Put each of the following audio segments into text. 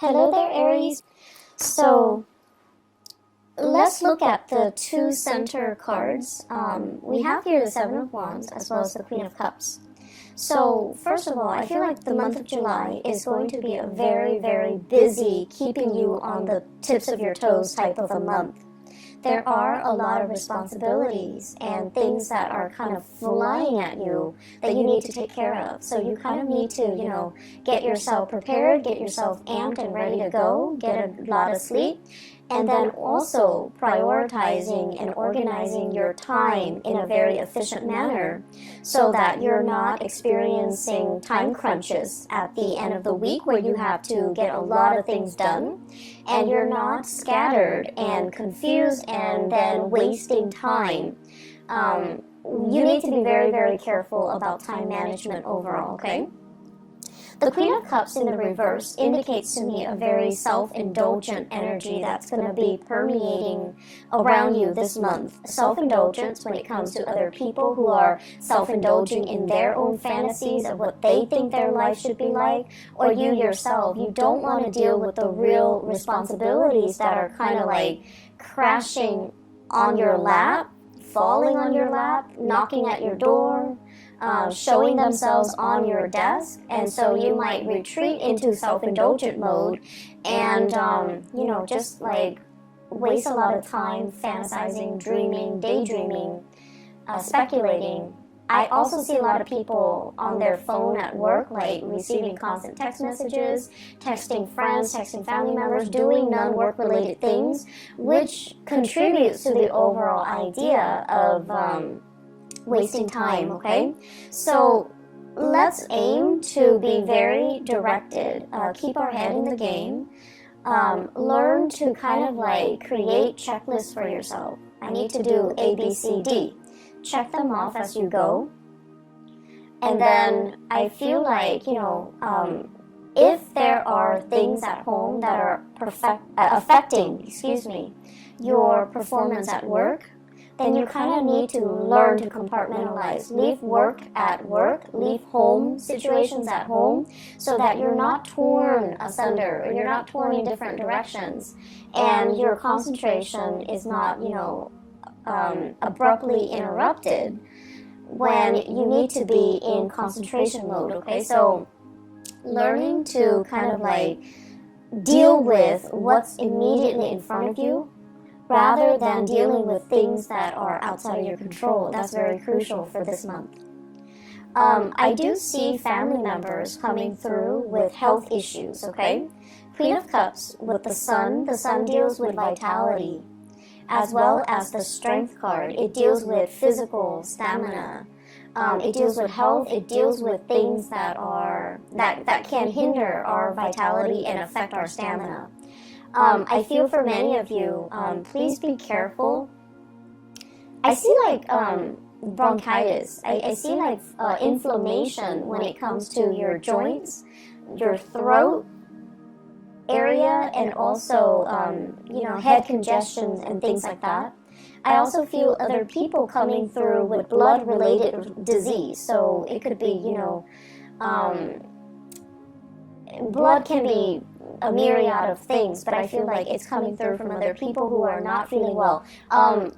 Hello there, Aries. So let's look at the two center cards. We have here the Seven of Wands as well as the Queen of Cups. So first of all, I feel like the month of July is going to be a very, very busy, keeping you on the tips of your toes type of a month. There are a lot of responsibilities and things that are kind of flying at you that you need to take care of. So you kind of need to, get yourself prepared, get yourself amped and ready to go, get a lot of sleep, and then also prioritizing and organizing your time in a very efficient manner so that you're not experiencing time crunches at the end of the week where you have to get a lot of things done and you're not scattered and confused and then wasting time. You need to be very, very careful about time management overall, okay? The Queen of Cups in the reverse indicates to me a very self-indulgent energy that's going to be permeating around you this month. Self-indulgence when it comes to other people who are self-indulging in their own fantasies of what they think their life should be like, or you yourself. You don't want to deal with the real responsibilities that are kind of like crashing on your lap, falling on your lap, knocking at your door, showing themselves on your desk, and so you might retreat into self-indulgent mode and, just like waste a lot of time fantasizing, dreaming, daydreaming, speculating. I also see a lot of people on their phone at work, like receiving constant text messages, texting friends, texting family members, doing non-work related things, which contributes to the overall idea of wasting time, okay? So let's aim to be very directed, keep our head in the game, learn to kind of like create checklists for yourself. I need to do A, B, C, D. Check them off as you go. And then I feel like, if there are things at home that are affecting, your performance at work, then you kind of need to learn to compartmentalize. Leave work at work, leave home situations at home, so that you're not torn asunder, or you're not torn in different directions, and your concentration is not, abruptly interrupted when you need to be in concentration mode, okay? So learning to kind of like deal with what's immediately in front of you, rather than dealing with things that are outside of your control. That's very crucial for this month. I do see family members coming through with health issues, okay? Queen of Cups with the Sun deals with vitality, as well as the Strength card. It deals with physical stamina. It deals with health. It deals with things that can hinder our vitality and affect our stamina. I feel for many of you, please be careful. I see like bronchitis. I see like inflammation when it comes to your joints, your throat area, and also, head congestions and things like that. I also feel other people coming through with blood-related disease. So it could be, blood can be a myriad of things, but I feel like it's coming through from other people who are not feeling well.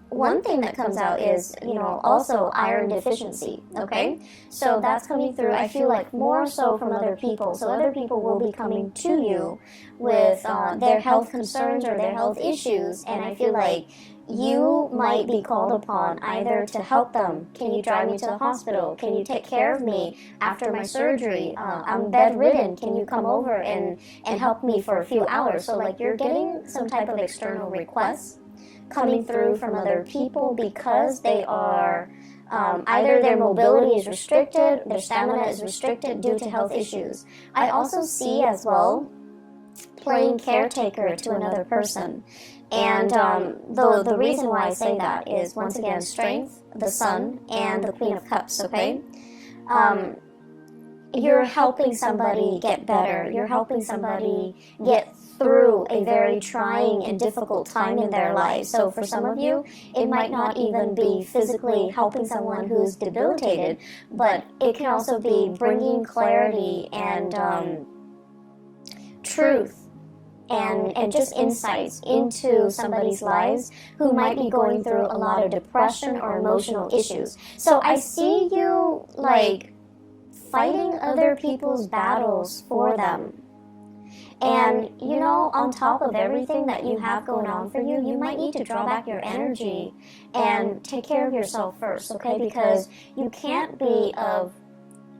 One thing that comes out is, also iron deficiency, okay? So that's coming through, I feel like, more so from other people. So other people will be coming to you with their health concerns or their health issues, and I feel like you might be called upon either to help them. Can you drive me to the hospital? Can you take care of me after my surgery? I'm bedridden. Can you come over and help me for a few hours? So like you're getting some type of external requests coming through from other people because they are either their mobility is restricted, their stamina is restricted due to health issues. I also see as well playing caretaker to another person. And the reason why I say that is, once again, Strength, the Sun, and the Queen of Cups, okay? You're helping somebody get better. You're helping somebody get through a very trying and difficult time in their life. So for some of you, it might not even be physically helping someone who's debilitated, but it can also be bringing clarity and truth and just insights into somebody's lives who might be going through a lot of depression or emotional issues. So I see you like fighting other people's battles for them. And, you know, on top of everything that you have going on for you, you might need to draw back your energy and take care of yourself first, okay? Because you can't be of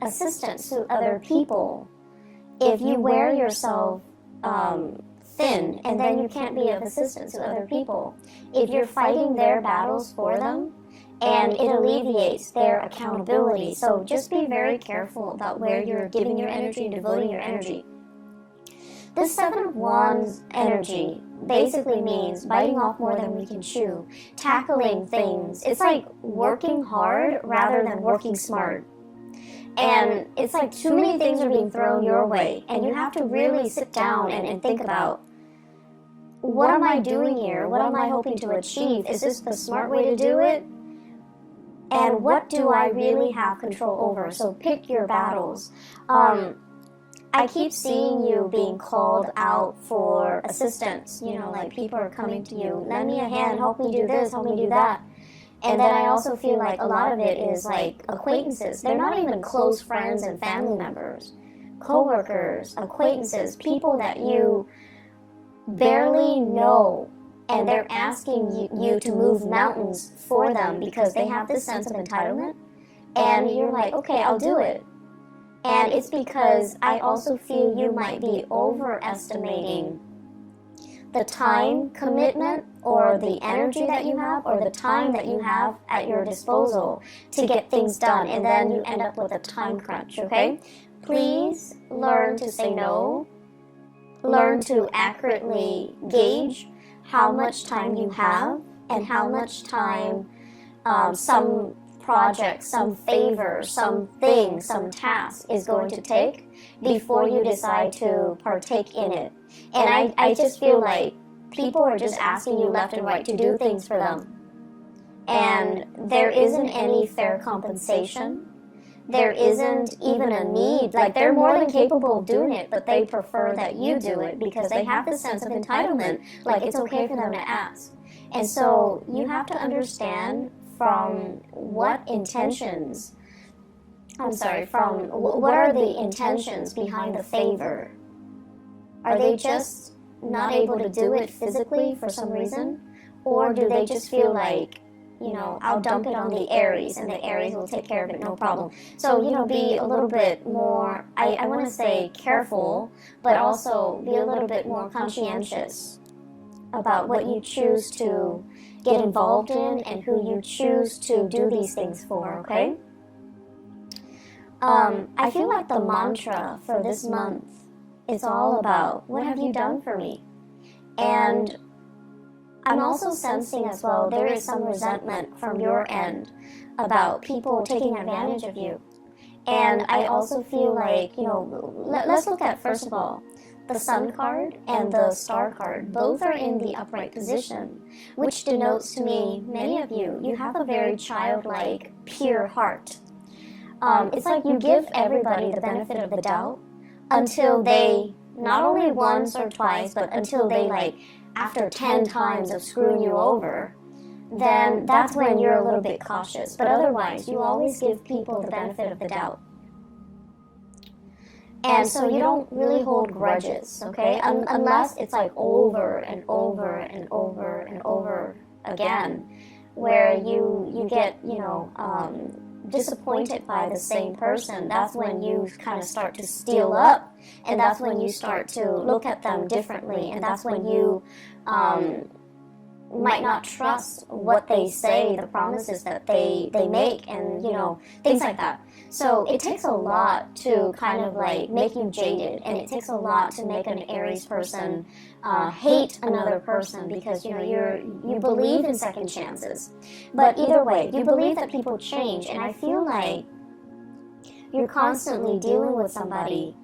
assistance to other people if you wear yourself thin, and then you can't be of assistance to other people. If you're fighting their battles for them, and it alleviates their accountability. So just be very careful about where you're giving your energy and devoting your energy. This Seven of Wands energy basically means biting off more than we can chew, tackling things. It's like working hard rather than working smart. And it's like too many things are being thrown your way, and you have to really sit down and think about, what am I doing here? What am I hoping to achieve? Is this the smart way to do it? And what do I really have control over? So pick your battles. I keep seeing you being called out for assistance. You know, like people are coming to you, lend me a hand, help me do this, help me do that. And then I also feel like a lot of it is like acquaintances. They're not even close friends and family members. Co-workers, acquaintances, people that you barely know. And they're asking you to move mountains for them because they have this sense of entitlement. And you're like, okay, I'll do it. And it's because I also feel you might be overestimating the time commitment or the energy that you have or the time that you have at your disposal to get things done. And then you end up with a time crunch, okay? Please learn to say no. Learn to accurately gauge how much time you have and how much time some project, some favor, something, some task is going to take before you decide to partake in it. And I just feel like people are just asking you left and right to do things for them. And there isn't any fair compensation. There isn't even a need. Like, they're more than capable of doing it, but they prefer that you do it because they have this sense of entitlement. Like, it's okay for them to ask. And so you have to understand from what intentions, what are the intentions behind the favor? Are they just not able to do it physically for some reason? Or do they just feel like, you know, I'll dump it on the ARIES and the ARIES will take care of it, no problem. So, you know, be a little bit more, I want to say careful, but also be a little bit more conscientious about what you choose to get involved in and who you choose to do these things for, okay? I feel like the mantra for this month is all about, what have you done for me? And I'm also sensing as well, there is some resentment from your end about people taking advantage of you. And I also feel like, you know, let's look at, first of all, the Sun card and the Star card. Both are in the upright position, which denotes to me, many of you, you have a very childlike, pure heart. It's like you give everybody the benefit of the doubt until they, not only once or twice, but until they, like, after 10 times of screwing you over, then that's when you're a little bit cautious. But otherwise, you always give people the benefit of the doubt. And so you don't really hold grudges, okay? Unless it's like over and over and over and over again, where you get, you know, disappointed by the same person. That's when you kind of start to steel up, and that's when you start to look at them differently, and that's when you might not trust what they say, the promises that they make, and, you know, things like that. So it takes a lot to kind of like make you jaded, and it takes a lot to make an Aries person hate another person, because, you know, you believe in second chances. But either way, you believe that people change, and I feel like you're constantly dealing with somebody,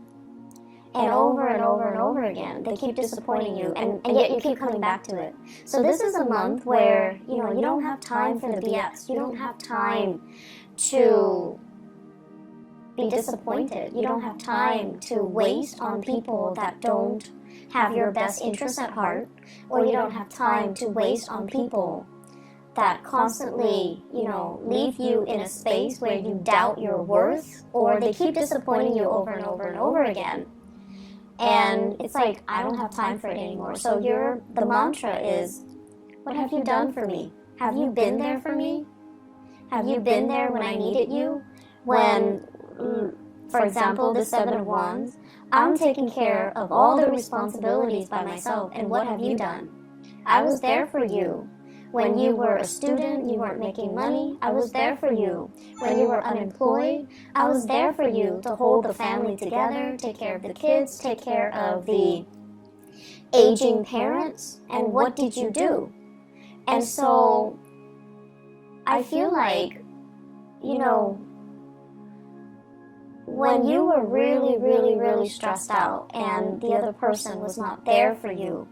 and over and over and over again, they keep disappointing you, and yet you keep coming back to it. So this is a month where, you know, you don't have time for the BS. You don't have time to be disappointed. You don't have time to waste on people that don't have your best interests at heart, or you don't have time to waste on people that constantly, leave you in a space where you doubt your worth, or they keep disappointing you over and over and over again. And it's like, I don't have time for it anymore. So the mantra is, what have you done for me? Have you been there for me? Have you been there when I needed you? When, for example, the Seven of Wands, I'm taking care of all the responsibilities by myself, and what have you done? I was there for you. When you were a student, you weren't making money, I was there for you. When you were unemployed, I was there for you to hold the family together, take care of the kids, take care of the aging parents, and what did you do? And so, I feel like, when you were really, really, really stressed out and the other person was not there for you,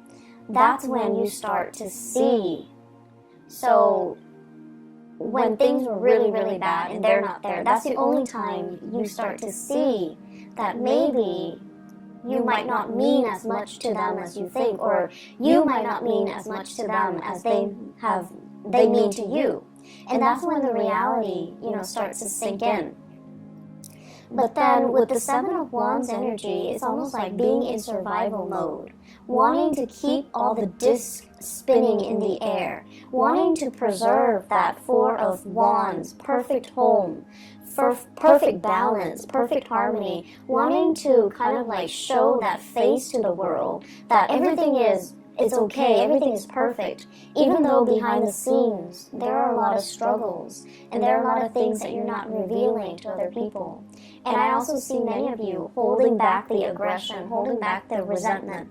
that's when you start to see. So when things were really, really bad and they're not there, that's the only time you start to see that maybe you might not mean as much to them as you think, or you might not mean as much to them as they mean to you. And that's when the reality, starts to sink in. But then with the Seven of Wands energy, it's almost like being in survival mode, wanting to keep all the discs spinning in the air, wanting to preserve that Four of Wands, perfect home, perfect balance, perfect harmony, wanting to kind of like show that face to the world, that everything is okay, everything is perfect, even though behind the scenes there are a lot of struggles and there are a lot of things that you're not revealing to other people. And I also see many of you holding back the aggression, holding back the resentment,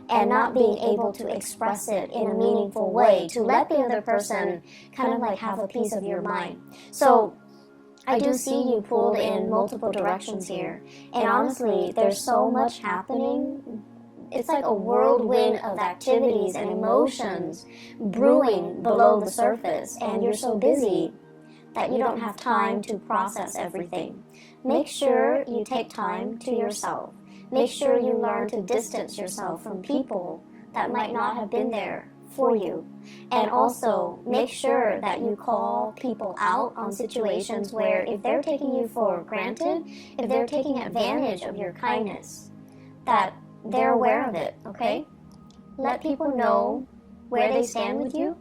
and not being able to express it in a meaningful way to let the other person kind of like have a piece of your mind. So I do see you pulled in multiple directions here, and honestly, there's so much happening. It's like a whirlwind of activities and emotions brewing below the surface, and you're so busy that you don't have time to process everything. Make sure you take time to yourself. Make sure you learn to distance yourself from people that might not have been there for you. And also, make sure that you call people out on situations where if they're taking you for granted, if they're taking advantage of your kindness, that they're aware of it, okay? Let people know where they stand with you.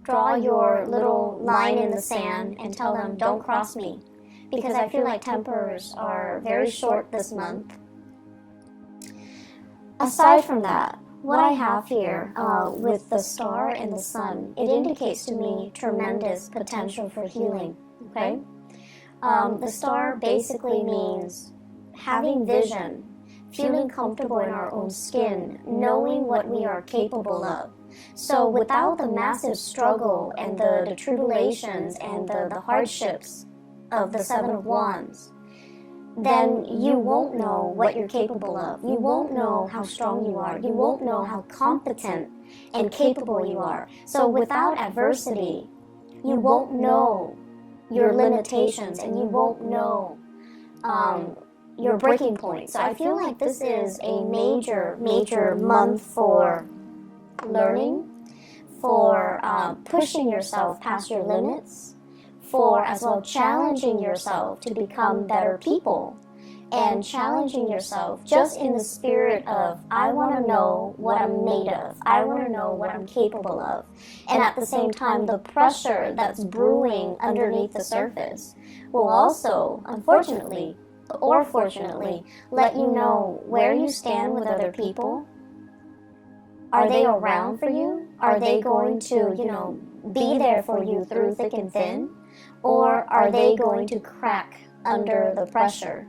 Draw your little line in the sand and tell them, don't cross me. Because I feel like tempers are very short this month. Aside from that, what I have here with the star and the sun, it indicates to me tremendous potential for healing, okay? The star basically means having vision, feeling comfortable in our own skin, knowing what we are capable of. So without the massive struggle and the tribulations and the hardships of the Seven of Wands, then you won't know what you're capable of. You won't know how strong you are. You won't know how competent and capable you are. So without adversity, you won't know your limitations and you won't know your breaking point. So I feel like this is a major, major month for learning, for pushing yourself past your limits, for as well challenging yourself to become better people, and challenging yourself just in the spirit of, I want to know what I'm made of, I want to know what I'm capable of. And at the same time, the pressure that's brewing underneath the surface will also, unfortunately, or fortunately, let you know where you stand with other people. Are they around for you? Are they going to, be there for you through thick and thin? Or are they going to crack under the pressure?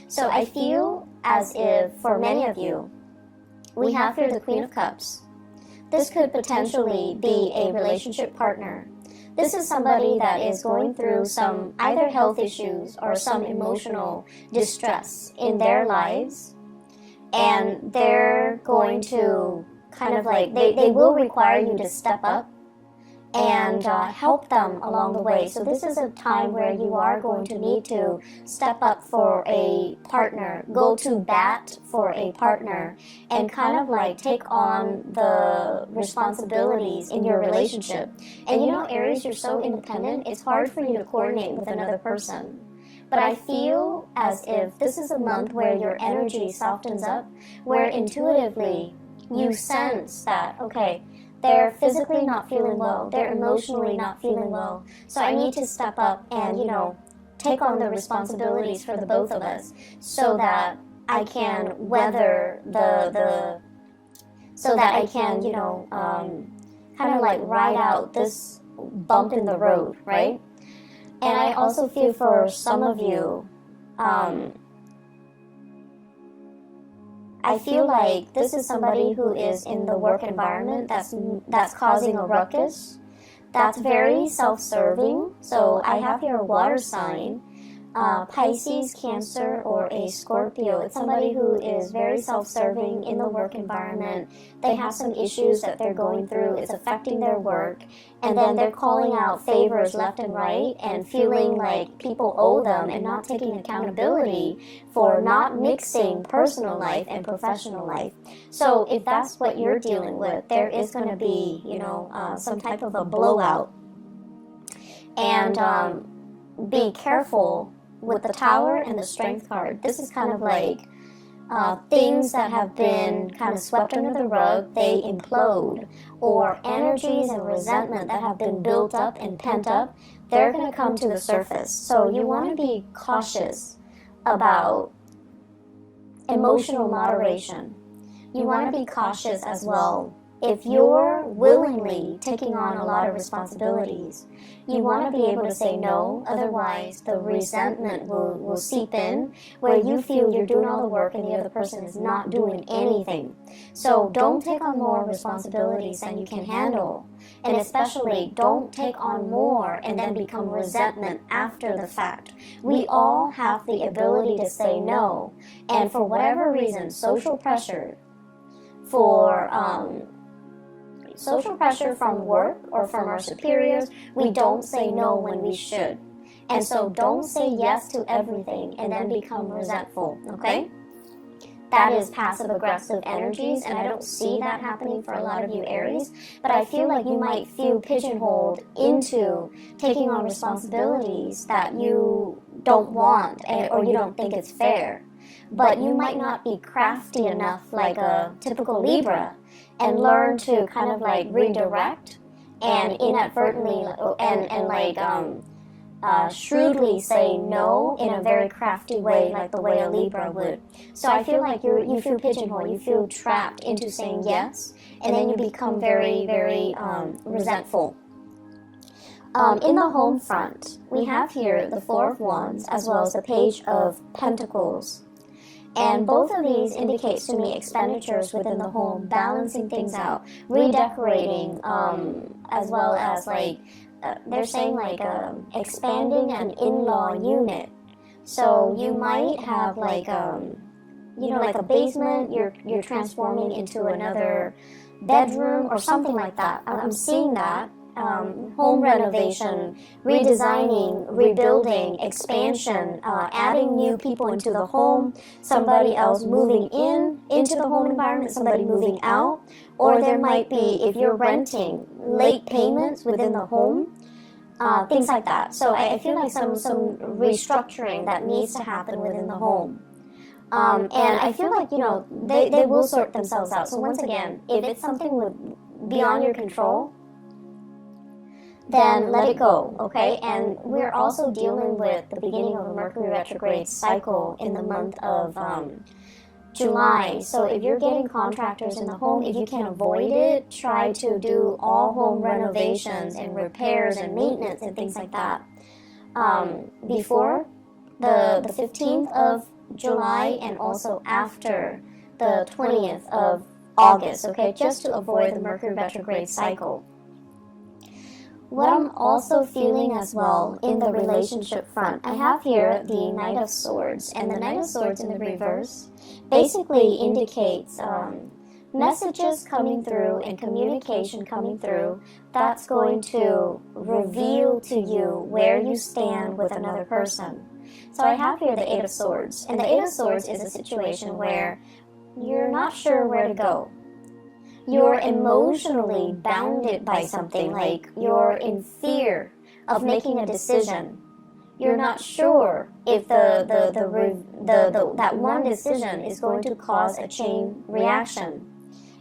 So I feel as if, for many of you, we have here the Queen of Cups. This could potentially be a relationship partner. This is somebody that is going through some either health issues or some emotional distress in their lives. And they're going to kind of like, they will require you to step up and help them along the way. So this is a time where you are going to need to step up for a partner, go to bat for a partner, and kind of like take on the responsibilities in your relationship. And you know, Aries, you're so independent, it's hard for you to coordinate with another person. But I feel as if this is a month where your energy softens up, where intuitively you sense that, okay, they're physically not feeling well, they're emotionally not feeling well, so I need to step up and, you know, take on the responsibilities for the both of us so that I can weather so that I can, you know, kind of like ride out this bump in the road, right? And I also feel for some of you, I feel like this is somebody who is in the work environment that's causing a ruckus, that's very self-serving. So I have here a water sign, Pisces, Cancer, or a Scorpio. It's somebody who is very self-serving in the work environment. They have some issues that they're going through. It's affecting their work. And then they're calling out favors left and right and feeling like people owe them and not taking accountability for not mixing personal life and professional life. So if that's what you're dealing with, there is going to be, you know, some type of a blowout. And be careful with the Tower and the Strength card. This is kind of like things that have been kind of swept under the rug, they implode, or energies and resentment that have been built up and pent up, they're going to come to the surface. So you want to be cautious about emotional moderation. You want to be cautious as well. If you're willingly taking on a lot of responsibilities, you want to be able to say no, otherwise the resentment will seep in where you feel you're doing all the work and the other person is not doing anything. So don't take on more responsibilities than you can handle. And especially don't take on more and then become resentment after the fact. We all have the ability to say no. And for whatever reason, social pressure from work or from our superiors, we don't say no when we should. And so don't say yes to everything and then become resentful, okay? That is passive-aggressive energies, and I don't see that happening for a lot of you Aries, but I feel like you might feel pigeonholed into taking on responsibilities that you don't want or you don't think it's fair. But you might not be crafty enough like a typical Libra and learn to kind of like redirect and inadvertently shrewdly say no in a very crafty way, like the way a Libra would. So I feel like you feel pigeonholed, you feel trapped into saying yes, and then you become very, very resentful. In the home front, we have here the Four of Wands as well as the Page of Pentacles. And both of these indicates to me expenditures within the home, balancing things out, redecorating, as well as like, they're saying like expanding an in-law unit. So you might have like, you know, like a basement, you're transforming into another bedroom or something like that. I'm seeing that. Home renovation, redesigning, rebuilding, expansion, adding new people into the home, somebody else moving into the home environment, somebody moving out, or there might be, if you're renting, late payments within the home, things like that. So I feel like some restructuring that needs to happen within the home. And I feel like, you know, they will sort themselves out. So once again, if it's something beyond your control, then let it go, okay? And we're also dealing with the beginning of a Mercury retrograde cycle in the month of July. So if you're getting contractors in the home, if you can avoid it, try to do all home renovations and repairs and maintenance and things like that before the 15th of July and also after the 20th of August, okay? Just to avoid the Mercury retrograde cycle. What I'm also feeling as well in the relationship front, I have here the Knight of Swords, and the Knight of Swords in the reverse basically indicates messages coming through and communication coming through that's going to reveal to you where you stand with another person. So I have here the Eight of Swords, and the Eight of Swords is a situation where you're not sure where to go. You're emotionally bounded by something, like you're in fear of making a decision. You're not sure if that one decision is going to cause a chain reaction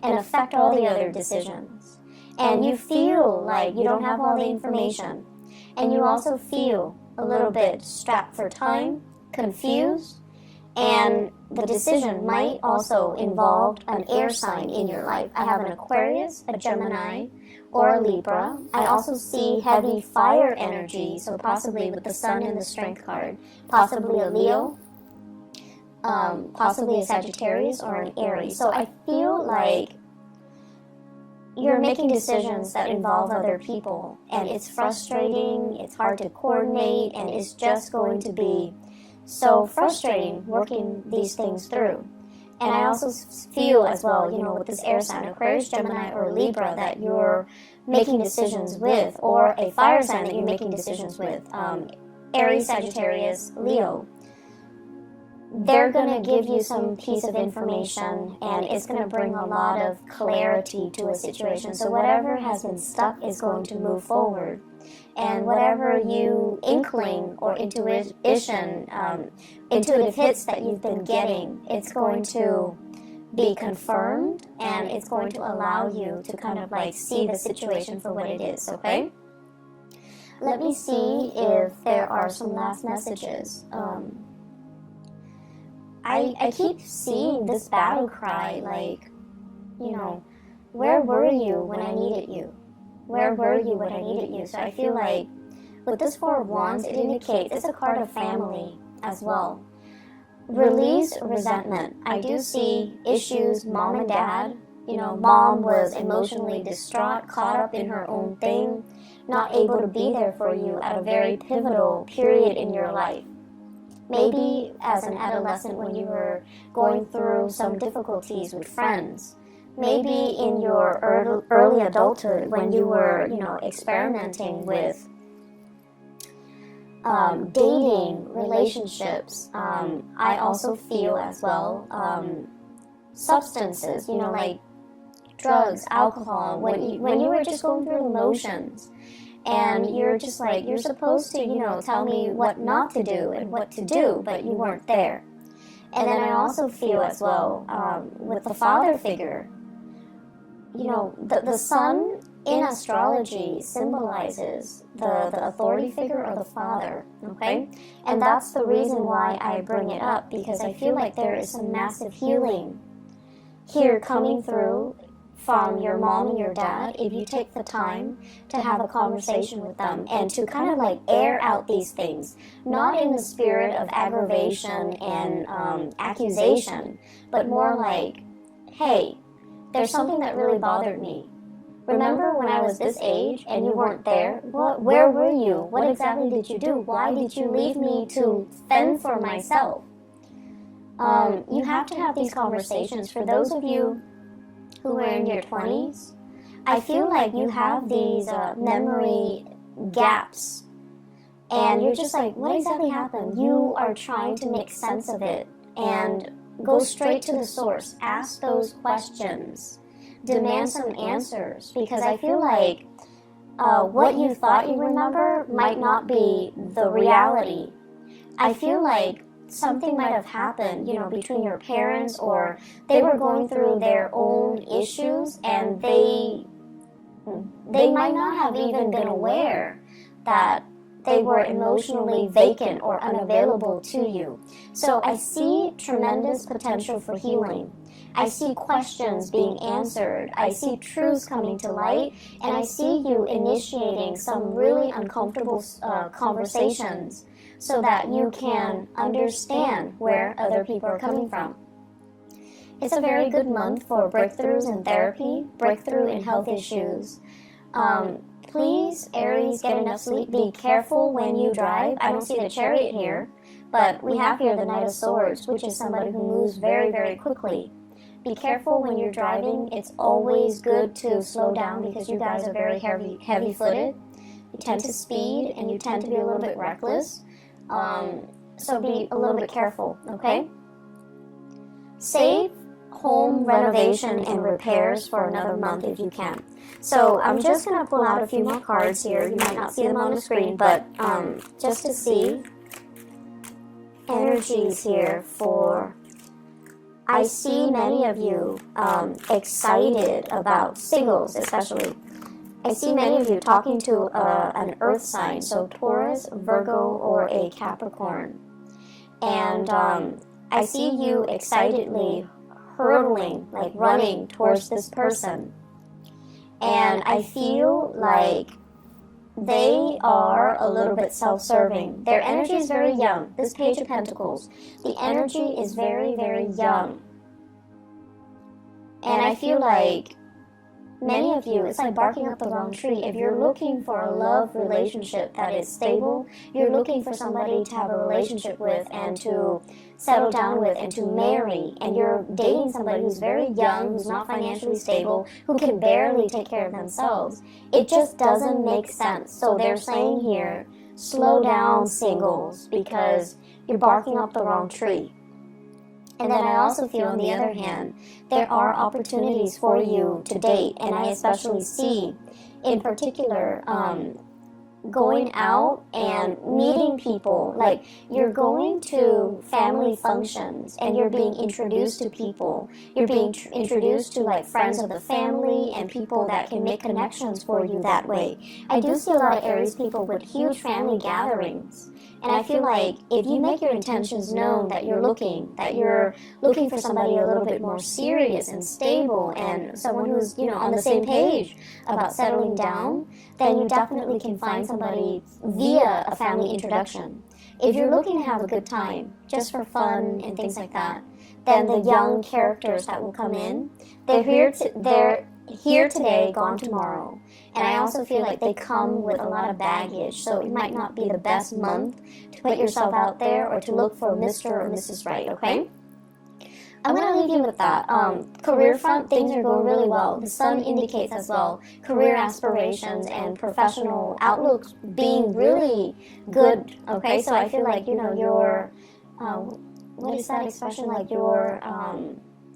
and affect all the other decisions. And you feel like you don't have all the information. And you also feel a little bit strapped for time, confused, and the decision might also involve an air sign in your life. I have an Aquarius, a Gemini, or a Libra. I also see heavy fire energy, so possibly with the Sun in the Strength card, possibly a Leo, possibly a Sagittarius, or an Aries. So I feel like you're making decisions that involve other people, and it's frustrating, it's hard to coordinate, and it's just going to be so frustrating working these things through. And I also feel as well, with this air sign, Aquarius, Gemini, or Libra, that you're making decisions with, or a fire sign that you're making decisions with, Aries, Sagittarius, Leo. They're going to give you some piece of information, and it's going to bring a lot of clarity to a situation. So whatever has been stuck is going to move forward. And whatever you inkling or intuitive hits that you've been getting, it's going to be confirmed, and it's going to allow you to kind of like see the situation for what it is, okay? Let me see if there are some last messages. I keep seeing this battle cry, like, where were you when I needed you? Where were you when I needed you? So I feel like with this Four of Wands, it indicates it's a card of family as well. Release resentment. I do see issues, mom and dad. Mom was emotionally distraught, caught up in her own thing, not able to be there for you at a very pivotal period in your life. Maybe as an adolescent when you were going through some difficulties with friends. Maybe in your early adulthood when you were, experimenting with dating, relationships. I also feel as well substances, like drugs, alcohol, when you were just going through the motions. And you're just like, you're supposed to, tell me what not to do and what to do, but you weren't there. And then I also feel as well, with the father figure, the sun in astrology symbolizes the authority figure of the father, okay? And that's the reason why I bring it up, because I feel like there is some massive healing here coming through from your mom and your dad, if you take the time to have a conversation with them and to kind of like air out these things, not in the spirit of aggravation and accusation, but more like, hey, there's something that really bothered me. Remember when I was this age and you weren't there? Where were you? What exactly did you do? Why did you leave me to fend for myself? You have to have these conversations. For those of you who are in your 20s, I feel like you have these memory gaps, and you're just like, what exactly happened? You are trying to make sense of it and go straight to the source. Ask those questions. Demand some answers, because I feel like what you thought you remember might not be the reality. I feel like something might have happened, between your parents, or they were going through their own issues, and they might not have even been aware that they were emotionally vacant or unavailable to you. So I see tremendous potential for healing. I see questions being answered. I see truths coming to light, and I see you initiating some really uncomfortable conversations, so that you can understand where other people are coming from. It's a very good month for breakthroughs in therapy, breakthrough in health issues. Please, Aries, get enough sleep. Be careful when you drive. I don't see the Chariot here, but we have here the Knight of Swords, which is somebody who moves very, very quickly. Be careful when you're driving. It's always good to slow down because you guys are very heavy-footed. You tend to speed and you tend to be a little bit reckless. So be a little bit careful, okay? Save home renovation and repairs for another month if you can. So I'm just going to pull out a few more cards here. You might not see them on the screen, but just to see energies here for... I see many of you excited about singles, especially. I see many of you talking to an earth sign, so Taurus, Virgo, or a Capricorn. And I see you excitedly hurtling, like running towards this person. And I feel like they are a little bit self-serving. Their energy is very young. This Page of Pentacles, the energy is very, very young. And I feel like many of you, it's like barking up the wrong tree. If you're looking for a love relationship that is stable, you're looking for somebody to have a relationship with and to settle down with and to marry, and you're dating somebody who's very young, who's not financially stable, who can barely take care of themselves, it just doesn't make sense. So they're saying here, slow down, singles, because you're barking up the wrong tree. And then I also feel, on the other hand, there are opportunities for you to date, and I especially see, in particular, going out and meeting people. Like, you're going to family functions, and you're being introduced to people. You're being introduced to, like, friends of the family and people that can make connections for you that way. I do see a lot of Aries people with huge family gatherings. And I feel like if you make your intentions known that you're looking for somebody a little bit more serious and stable and someone who's, you know, on the same page about settling down, then you definitely can find somebody via a family introduction. If you're looking to have a good time, just for fun and things like that, then the young characters that will come in, they're here today, gone tomorrow. And I also feel like they come with a lot of baggage, so it might not be the best month to put yourself out there or to look for Mr. or Mrs. Right, okay? I'm going to leave you with that. Career front, things are going really well. The sun indicates as well career aspirations and professional outlooks being really good, okay? So I feel like, you know, your, what is that expression? Like your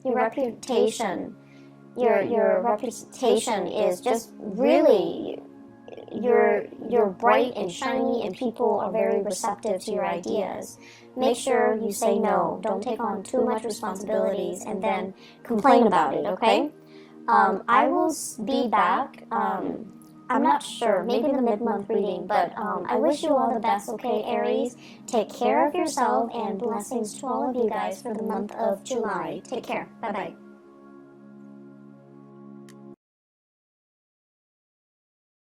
reputation. Your reputation is just really, you're bright and shiny, and people are very receptive to your ideas. Make sure you say no. Don't take on too much responsibilities and then complain about it, okay? I will be back. I'm not sure, maybe the mid-month reading, but I wish you all the best, okay, Aries? Take care of yourself, and blessings to all of you guys for the month of July. Take care. Bye-bye.